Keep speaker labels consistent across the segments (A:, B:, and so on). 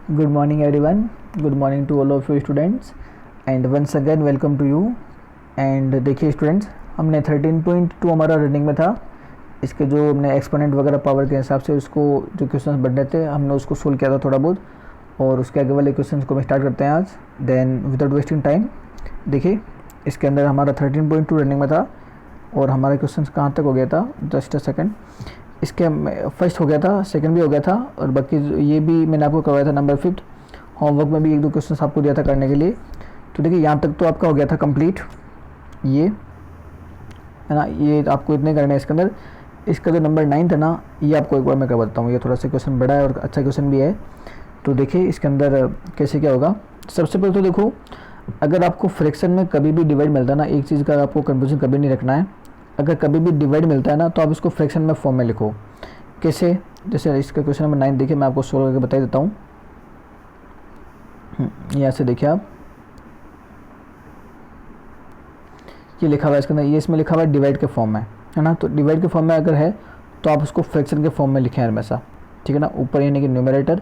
A: Good morning everyone. Good morning to all of you students and once again welcome to you. And देखिए students, हमने 13.2 हमारा running में था। इसके जो हमने एक्सपोनेंट वगैरह पावर के हिसाब से उसको जो क्वेश्चंस बढ़ने थे हमने उसको सोल्व किया था थोड़ा बहुत, और उसके आगे वाले क्वेश्चंस को हम स्टार्ट करते हैं आज। देन विदाउट वेस्टिंग टाइम देखिए इसके अंदर हमारा 13.2 रनिंग में था और हमारा क्वेश्चंस कहाँ तक हो गया था, जस्ट अ सेकेंड। इसके फर्स्ट हो गया था, सेकंड भी हो गया था और बाकी ये भी मैंने आपको करवाया था नंबर 5। होमवर्क में भी एक दो क्वेश्चन आपको दिया था करने के लिए। तो देखिए यहाँ तक तो आपका हो गया था कंप्लीट, ये है ना, ये आपको इतने करने हैं इसके अंदर। इसका जो नंबर 9 है ना, ये आपको एक बार मैं करवाता हूँ। ये थोड़ा सा क्वेश्चन बड़ा है और अच्छा क्वेश्चन भी है। तो देखिए इसके अंदर कैसे क्या होगा। सबसे पहले तो देखो, अगर आपको फ्रैक्शन में कभी भी डिवाइड मिलता है ना, एक चीज़ का आपको कन्फ्यूजन कभी नहीं रखना है। अगर कभी भी डिवाइड मिलता है ना तो आप इसको फ्रैक्शन में फॉर्म में लिखो। कैसे? जैसे इसका क्वेश्चन नंबर 9 देखिए, मैं आपको सोल्व करके बता देता हूँ। यहाँ से देखिए आप, ये लिखा हुआ है इसके अंदर, ये इसमें लिखा हुआ है डिवाइड के फॉर्म में, है ना। तो डिवाइड के फॉर्म में अगर है तो आप उसको फ्रैक्शन के फॉर्म में लिखें हमेशा, ठीक है ना। ऊपर यानी कि न्यूमरेटर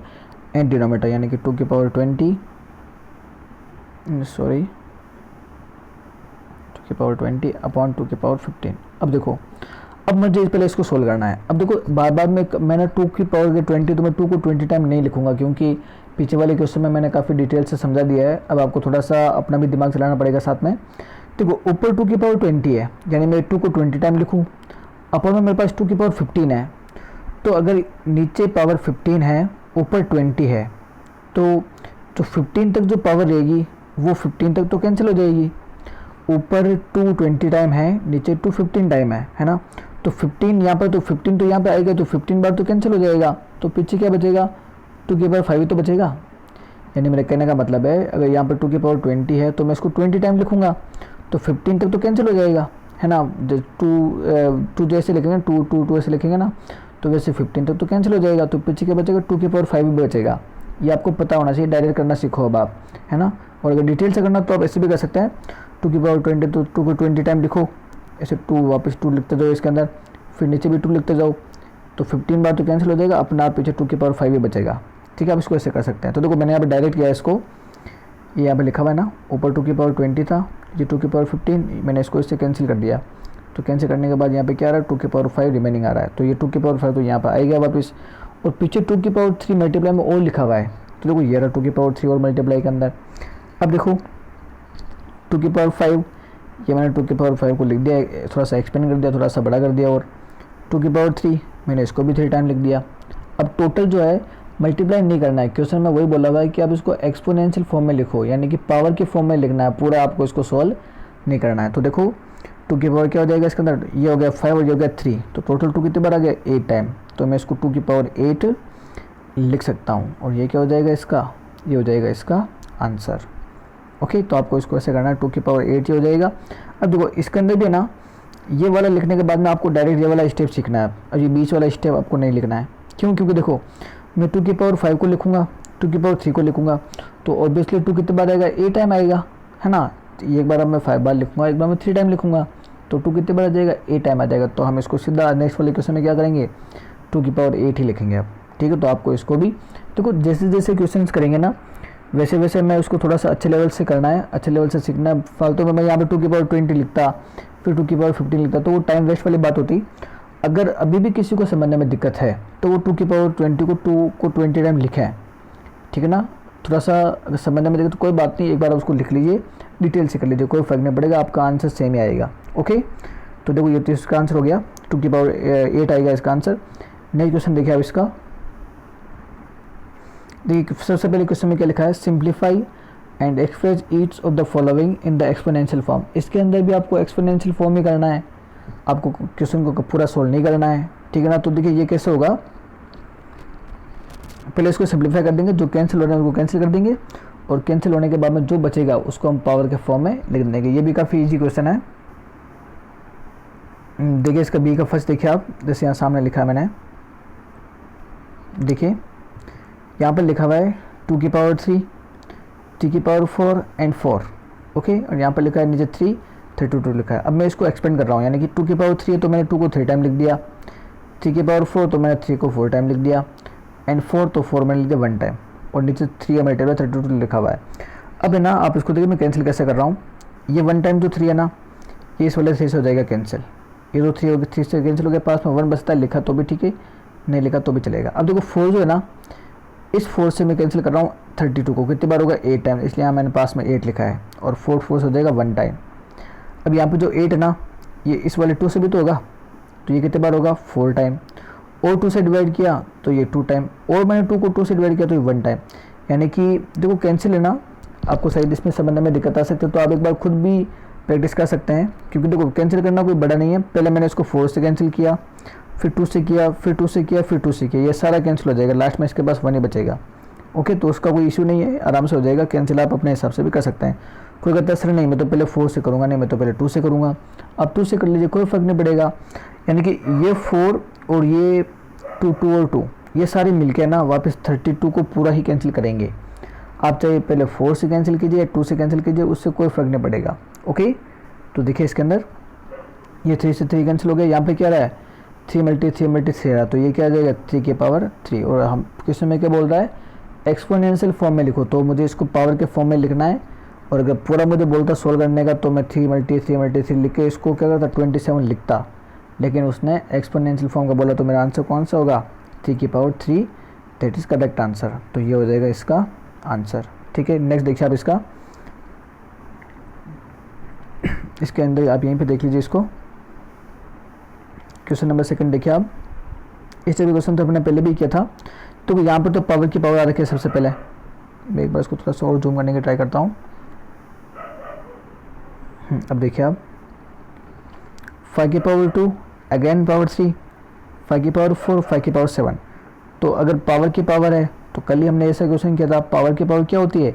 A: एंड डिनोमिनेटर यानी कि 2 की पावर 20 अपॉन 2 की पावर 15। अब देखो, अब मुझे पहले इसको सोल्व करना है। अब देखो बार बार में मैंने 2 की पावर के 20, तो मैं 2 को 20 टाइम नहीं लिखूंगा क्योंकि पीछे वाले क्वेश्चन में मैंने काफ़ी डिटेल से समझा दिया है। अब आपको थोड़ा सा अपना भी दिमाग चलाना पड़ेगा साथ में। देखो ऊपर 2 की पावर 20 है, यानी मैं 2 को 20 टाइम लिखूँ। अपर में मेरे पास 2 की पावर 15 है। तो अगर नीचे पावर 15 है, ऊपर 20 है, तो जो 15 तक जो पावर रहेगी वो 15 तक तो कैंसिल हो जाएगी। ऊपर 2 20 टाइम है, नीचे 2 15 टाइम है ना। तो 15 यहाँ पर, तो 15 तो यहाँ पे आएगा, तो 15 बार तो कैंसिल हो जाएगा। तो पीछे क्या बचेगा, 2 की पावर 5 तो बचेगा। यानी मेरे कहने का मतलब है, अगर यहाँ पर 2 की पावर 20 है तो मैं इसको 20 टाइम लिखूंगा, तो 15 तक तो कैंसिल हो जाएगा, है ना। 2 जैसे लिखेंगे, 2 ऐसे लिखेंगे ना, तो वैसे 15 तक तो कैंसिल हो जाएगा। तो पीछे क्या बचेगा, 2 की पावर 5 भी बचेगा। ये आपको पता होना चाहिए, डायरेक्ट करना सीखो अब आप, है ना। और अगर डिटेल से करना तो आप ऐसे भी कर सकते हैं, 2 की पावर 20 तो 2 को 20 टाइम लिखो, ऐसे 2 वापस 2 लिखते जाओ इसके अंदर, फिर नीचे भी 2 लिखते जाओ, तो 15 बार तो कैंसिल हो जाएगा, अपना आप पीछे 2 की पावर 5 भी बचेगा। ठीक है, आप इसको ऐसे कर सकते हैं। तो देखो मैंने यहाँ पे डायरेक्ट किया इसको, ये यहाँ पे लिखा हुआ है ना, ऊपर 2 की पावर 20 था, ये 2 की पावर 15, मैंने इसको इससे कैंसिल कर दिया। तो कैंसिल करने के बाद यहाँ पे क्या आ रहा है, 2 की पावर 5 रिमेनिंग आ रहा है। तो ये 2 की पावर 5 तो यहाँ पर आएगा वापस, और पीछे 2 की पावर 3 मल्टीप्लाई में और लिखा हुआ है। तो देखो ये रहा 2 की पावर 3 और मल्टीप्लाई के अंदर। अब देखो 2 की पावर 5, ये मैंने 2 की पावर 5 को लिख दिया, थोड़ा सा एक्सपेंड कर दिया, थोड़ा सा बड़ा कर दिया, और 2 की पावर 3 मैंने इसको भी 3 टाइम लिख दिया। अब टोटल जो है मल्टीप्लाई नहीं करना है, क्वेश्चन में वही बोला हुआ है कि आप इसको एक्सपोनेंशियल फॉर्म में लिखो, यानी कि पावर के फॉर्म में लिखना है, पूरा आपको इसको सॉल्व नहीं करना है। तो देखो 2 की पावर क्या हो जाएगा इसके अंदर, ये हो गया 5 और ये हो गया 3, तो टोटल 2 कितने बार आ गया, 8 टाइम। तो मैं इसको 2 की पावर 8 लिख सकता हूँ, और ये क्या हो जाएगा इसका, ये हो जाएगा इसका आंसर। ओके, तो आपको इसको ऐसे करना है, 2 की पावर 8 ये हो जाएगा। अब देखो इसके अंदर भी ना, ये वाला लिखने के बाद में आपको डायरेक्ट ये वाला स्टेप सीखना है, और ये बीच वाला स्टेप आपको नहीं लिखना है। क्यों? क्योंकि देखो मैं 2 की पावर 5 को लिखूंगा, 2 की पावर 3 को लिखूंगा, तो ऑब्वियसली 2 कितने बार आएगा, 8 टाइम आएगा, है ना। एक बार अब मैं 5 बार लिखूंगा, एक बार मैं 3 टाइम लिखूंगा, तो 2 कितने बार आ जाएगा, 8 टाइम आ जाएगा। तो हम इसको सीधा नेक्स्ट वाले क्वेश्चन में क्या करेंगे, 2 की पावर 8 ही लिखेंगे अब। ठीक है, तो आपको इसको भी देखो जैसे जैसे क्वेश्चन करेंगे ना, वैसे वैसे मैं उसको थोड़ा सा अच्छे लेवल से करना है, अच्छे लेवल से सीखना है। फालतू में मैं यहाँ पे 2 की पावर 20 लिखता, फिर 2 की पावर 15 लिखता, तो वो टाइम वेस्ट वाली बात होती। अगर अभी भी किसी को समझने में दिक्कत है तो वो 2 की पावर 20 को 2 को 20 टाइम लिखें, ठीक है ना। थोड़ा सा अगर समझने में दिक्कत तो कोई बात नहीं, एक बार उसको लिख लीजिए, डिटेल से कर लीजिए, कोई फर्क नहीं पड़ेगा, आपका आंसर सेम ही आएगा। ओके, तो देखो ये तो इसका आंसर हो गया, 2 की पावर 8 आएगा इसका आंसर। नेक्स्ट क्वेश्चन देखिए आप इसका, देखिए सबसे पहले क्वेश्चन में क्या लिखा है, simplify and express each of the following in the exponential form. इसके अंदर भी आपको एक्सपोनेंशियल फॉर्म ही करना है, आपको क्वेश्चन को पूरा सोल्व नहीं करना है, ठीक है ना। तो देखिए ये कैसे होगा, पहले इसको सिंप्लीफाई कर देंगे, जो कैंसिल हो रहा है उसको कैंसिल कर देंगे, और कैंसिल होने के बाद में जो बचेगा उसको हम पावर के फॉर्म में लिख देंगे। ये भी काफ़ी इजी क्वेश्चन है। देखिए इसका बी का फर्स्ट देखिए आप, जैसे यहाँ सामने लिखा है मैंने, देखिए यहाँ पर लिखा हुआ है 2 की पावर 3, 3 की पावर 4 एंड 4। ओके, और यहाँ पर लिखा है नीचे 3, 32 लिखा है। अब मैं इसको एक्सपेंड कर रहा हूँ, यानी कि 2 की पावर 3 है तो मैंने 2 को 3 टाइम लिख दिया, 3 की पावर 4 तो मैंने 3 को 4 टाइम लिख दिया, एंड 4 तो 4 मैंने लिख दिया 1 टाइम। और नीचे 3 मल्टीप्लाई 32 लिखा हुआ है। अब है ना आप इसको देखिए मैं कैंसिल कैसे कर रहा हूँ। ये 1 टाइम जो 3 है ना, ये इस वाले 3 से हो जाएगा कैंसिल। ये तो 3 हो गया, 3 से कैंसिल हो गया, पास में 1 बचता है, लिखा तो भी ठीक है, नहीं लिखा तो भी चलेगा। अब देखो 4 जो है ना, इस 4 से मैं कैंसिल कर रहा हूँ 32 को, कितनी बार होगा 8 टाइम, इसलिए यहाँ मैंने पास में 8 लिखा है, और 4 से हो जाएगा 1 टाइम। अब यहाँ पे जो 8 है ना, ये इस वाले 2 से भी तो होगा, तो ये कितने बार होगा 4 टाइम, और 2 से डिवाइड किया तो ये 2 टाइम, और मैंने 2 को 2 से डिवाइड किया तो ये 1 टाइम। यानी कि देखो कैंसिल है ना, आपको शायद इसमें संबंध में दिक्कत आ सकती है, तो आप एक बार खुद भी प्रैक्टिस कर सकते हैं, क्योंकि देखो कैंसिल करना कोई बड़ा नहीं है। पहले मैंने इसको 4 से कैंसिल किया, फिर 2 से किया, फिर 2 से किया, फिर 2 से किया, ये सारा कैंसिल हो जाएगा, लास्ट में इसके पास 1 ही बचेगा। ओके, तो उसका कोई इशू नहीं है, आराम से हो जाएगा कैंसिल, आप अपने हिसाब से भी कर सकते हैं। कोई कहता है सर नहीं मैं तो पहले 4 से करूँगा, नहीं मैं तो पहले 2 से करूँगा, आप 2 से कर लीजिए, कोई फ़र्क नहीं पड़ेगा। यानी कि ये 4 और ये 2 2 और 2 ये सारे मिलके ना वापस 32 को पूरा ही कैंसिल करेंगे। आप चाहे पहले 4 से कैंसिल कीजिए या 2 से कैंसिल कीजिए, उससे कोई फ़र्क नहीं पड़ेगा। ओके, तो देखिए इसके अंदर ये 3 से 3 कैंसिल हो गया, यहाँ पे क्या रहा है 3 × 3 रहा, तो ये क्या आ जाएगा 3 की पावर 3। और हम क्वेश्चन में क्या बोल रहा है, एक्सपोनेंशियल फॉर्म में लिखो, तो मुझे इसको पावर के फॉर्म में लिखना है। और अगर पूरा मुझे बोलता सोल्व करने का, तो मैं 3 × 3 लिख के इसको क्या करता 27 लिखता, लेकिन उसने एक्सपोनेंशियल फॉर्म का बोला, तो मेरा आंसर कौन सा होगा 3 की power 3, that is correct answer. तो ये हो जाएगा इसका आंसर। ठीक है, नेक्स्ट देखिए आप इसका, इसके अंदर आप यहीं पे देख लीजिए इसको, क्वेश्चन नंबर 2 देखिए आप। इस तरह क्वेश्चन तो अपने पहले भी किया था, तो यहाँ पर तो पावर की पावर आ रखी है सबसे पहले। मैं एक बार इसको थोड़ा सा और जूम करने की ट्राई करता हूँ। अब देखिए आप 5 की पावर 2, अगेन पावर 3, 5 की पावर 4, 5 की पावर 7। तो अगर पावर की पावर है, तो कल ही हमने ऐसा क्वेश्चन किया था, पावर की पावर क्या होती है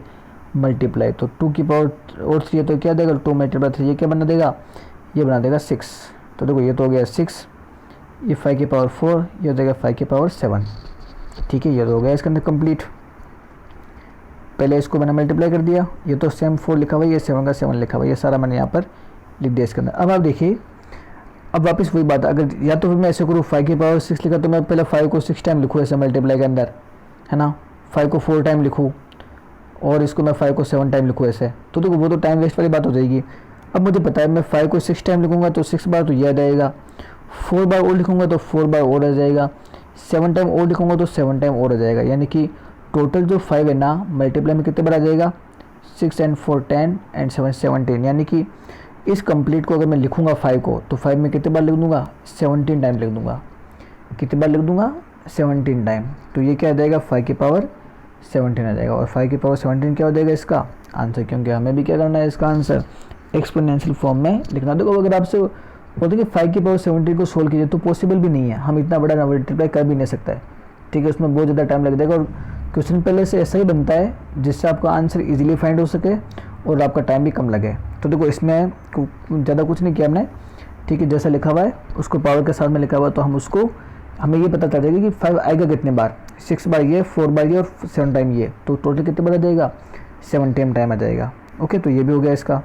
A: मल्टीप्लाई, तो 2 की पावर और 3 है तो क्या देगा 2 × 3, ये क्या बना देगा, ये बना देगा 6। तो देखो ये तो हो गया 6, ये 5 की पावर 4, ये हो जाएगा 5 की पावर 7। ठीक है, ये तो हो गया इसके अंदर कंप्लीट। पहले इसको मैंने मल्टीप्लाई कर दिया, ये तो सेम 4 लिखा हुआ है, ये 7 का 7 लिखा हुआ है, ये सारा मैंने यहाँ पर लिख दिया इसके अंदर। अब आप देखिए, अब वापस वही बात, अगर या तो फिर मैं ऐसे करूँ 5 की पावर 6 लिखा, तो मैं पहले 5 को 6 टाइम लिखूँ ऐसे मल्टीप्लाई के अंदर, है ना, 5 को 4 टाइम लिखूँ, और इसको मैं 5 को 7 टाइम लिखूँ ऐसे, तो देखो वो तो टाइम वेस्ट वाली बात हो जाएगी। अब मुझे पता है मैं 5 को 6 टाइम लिखूँगा तो 6 बार तो ये आ जाएगा, 4 बार और लिखूँगा तो 4 बार और आ जाएगा, 7 टाइम और लिखूँगा तो 7 टाइम और आ जाएगा। यानी कि टोटल जो 5 है ना मल्टीप्लाई में कितने बार आ जाएगा 6 and 4 10 and 7 17। यानी कि इस कंप्लीट को अगर मैं लिखूँगा 5 को, तो 5 में कितने बार लिख दूँगा 17 टाइम लिख दूँगा। कितने बार लिख दूँगा 17 टाइम। तो ये क्या आ जाएगा 5 की पावर 17 आ जाएगा, और 5 की पावर 17 क्या हो जाएगा इसका आंसर, क्योंकि हमें भी क्या करना है इसका आंसर एक्सपोनेंशियल फॉर्म में लिखना। देखो अगर आपसे बोलते कि 5 की पावर 17 को सोल्व कीजिए, तो पॉसिबल भी नहीं है, हम इतना बड़ा मल्टीप्लाई कर भी नहीं सकते। ठीक है, उसमें बहुत ज़्यादा टाइम लग जाएगा, और क्वेश्चन पहले से ऐसा ही बनता है जिससे आपका आंसर इजीली फाइंड हो सके और आपका टाइम भी कम लगे। तो देखो इसमें ज़्यादा कुछ नहीं किया हमने, ठीक है, जैसा लिखा हुआ है उसको पावर के साथ में लिखा हुआ है, तो हम उसको हमें ये पता चल जाएगा कि 5 आएगा कितने बार, 6 बार ये, 4 बार ये और 7 टाइम ये, तो टोटल कितने बार आ जाएगा 17 टाइम आ जाएगा। ओके, तो ये भी हो गया इसका।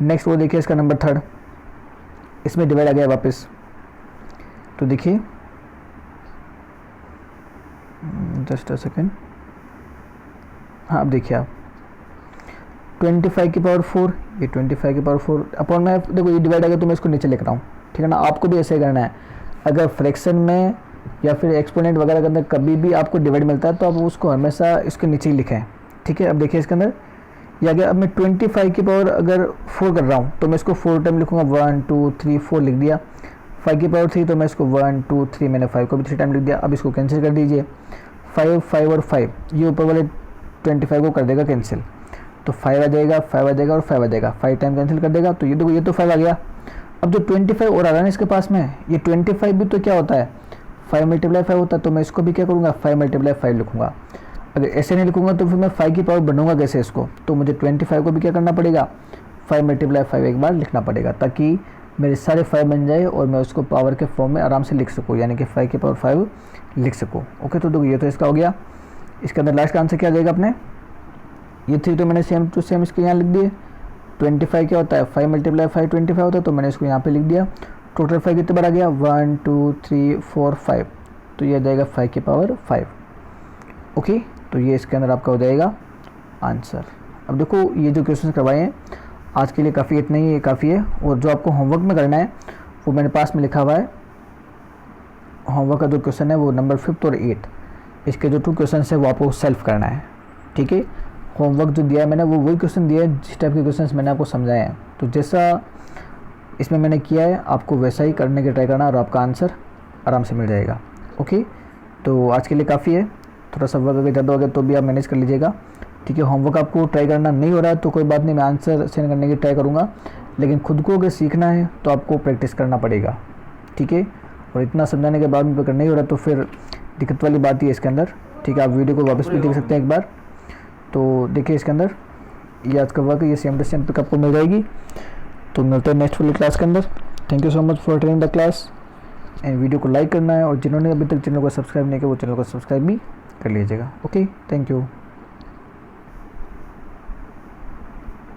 A: नेक्स्ट वो देखिए इसका नंबर 3, इसमें डिवाइड आ गया वापस। तो देखिए जस्ट अ सेकेंड, हाँ अब देखिए आप 25 की पावर 4, ये 25 की पावर 4 अपॉन में, देखो ये डिवाइड आ गया तो मैं इसको नीचे लिख रहा हूँ। ठीक है ना, आपको भी ऐसे ही करना है। अगर फ्रैक्शन में या फिर एक्सपोनेंट वगैरह के अंदर कभी भी आपको डिवाइड मिलता है तो आप उसको हमेशा इसके नीचे ही लिखें। ठीक है, अब देखिए इसके अंदर या अगर अब मैं 25 की पावर अगर 4 कर रहा हूँ तो मैं इसको 4 टाइम लिखूँगा, 1 2 3 4 लिख दिया। 5 की पावर 3 तो मैं इसको 1 2 3, मैंने 5 को भी 3 टाइम लिख दिया। अब इसको कैंसिल कर दीजिए, 5 5 और 5, ये ऊपर वाले 25 को कर देगा कैंसिल, तो 5 आ जाएगा, 5 आ जाएगा और 5 आ जाएगा, 5 टाइम कैंसिल कर देगा। तो ये देखो ये तो 5 आ गया। अब जो 25 और आ रहा है ना इसके पास में, ये 25 भी तो क्या होता है 5 × 5 होता है, तो मैं इसको भी क्या करूँगा 5 × 5 लिखूँगा। अगर ऐसे नहीं लिखूँगा तो फिर मैं 5 की पावर बनूँगा कैसे इसको, तो मुझे 25 को भी क्या करना पड़ेगा 5 × 5 एक बार लिखना पड़ेगा, ताकि मेरे सारे 5 बन जाए और मैं उसको पावर के फॉर्म में आराम से लिख सकूँ, यानी कि 5 की पावर 5 लिख सकूँ। ओके, तो देखो ये तो इसका हो गया। इसके अंदर लास्ट का आंसर क्या आ जाएगा अपने, ये 3 तो मैंने सेम टू सेम इसके यहाँ लिख दिए। 25 क्या होता है 5 × 5 25 होता है, तो मैंने इसको यहाँ पे लिख दिया। टोटल 5 कितने बार आ गया 1 2 3 4 5, तो ये आ जाएगा 5 की पावर 5। ओके, तो ये इसके अंदर आपका हो जाएगा आंसर। अब देखो ये जो क्वेश्चन करवाए हैं आज के लिए काफ़ी, इतना ही काफ़ी है। और जो आपको होमवर्क में करना है वो मैंने पास में लिखा हुआ है। होमवर्क का जो क्वेश्चन है वो नंबर 5 और 8, इसके जो 2 क्वेश्चन है वो आपको सेल्फ करना है, ठीक है। होमवर्क जो दिया है मैंने वो वही क्वेश्चन दिया है जिस टाइप के क्वेश्चन मैंने आपको समझाए हैं। तो जैसा इसमें मैंने किया है आपको वैसा ही करने की ट्राई करना और आपका आंसर आराम से मिल जाएगा। ओके, तो आज के लिए काफ़ी है। थोड़ा सा वर्क अगर ज़्यादा हो गया तो भी आप मैनेज कर लीजिएगा, ठीक है। होमवर्क आपको ट्राई करना नहीं हो रहा है तो कोई बात नहीं, मैं आंसर सेंड करने की ट्राई करूँगा, लेकिन खुद को अगर सीखना है तो आपको प्रैक्टिस करना पड़ेगा, ठीक है। और इतना समझाने के बाद भी अगर नहीं हो रहा तो फिर दिक्कत वाली बात ही है इसके अंदर, ठीक है। आप वीडियो को वापस भी देख सकते हैं एक बार। तो देखिए इसके अंदर ये आज का वर्क है, ये सेम टू सेम पिक आपको मिल जाएगी। तो मिलते हैं नेक्स्ट वाली क्लास के अंदर। Thank you so much for attending the class and video को लाइक करना है, और जिन्होंने अभी तक चैनल को सब्सक्राइब नहीं किया वो चैनल को सब्सक्राइब भी कर लीजिएगा। Okay, thank you.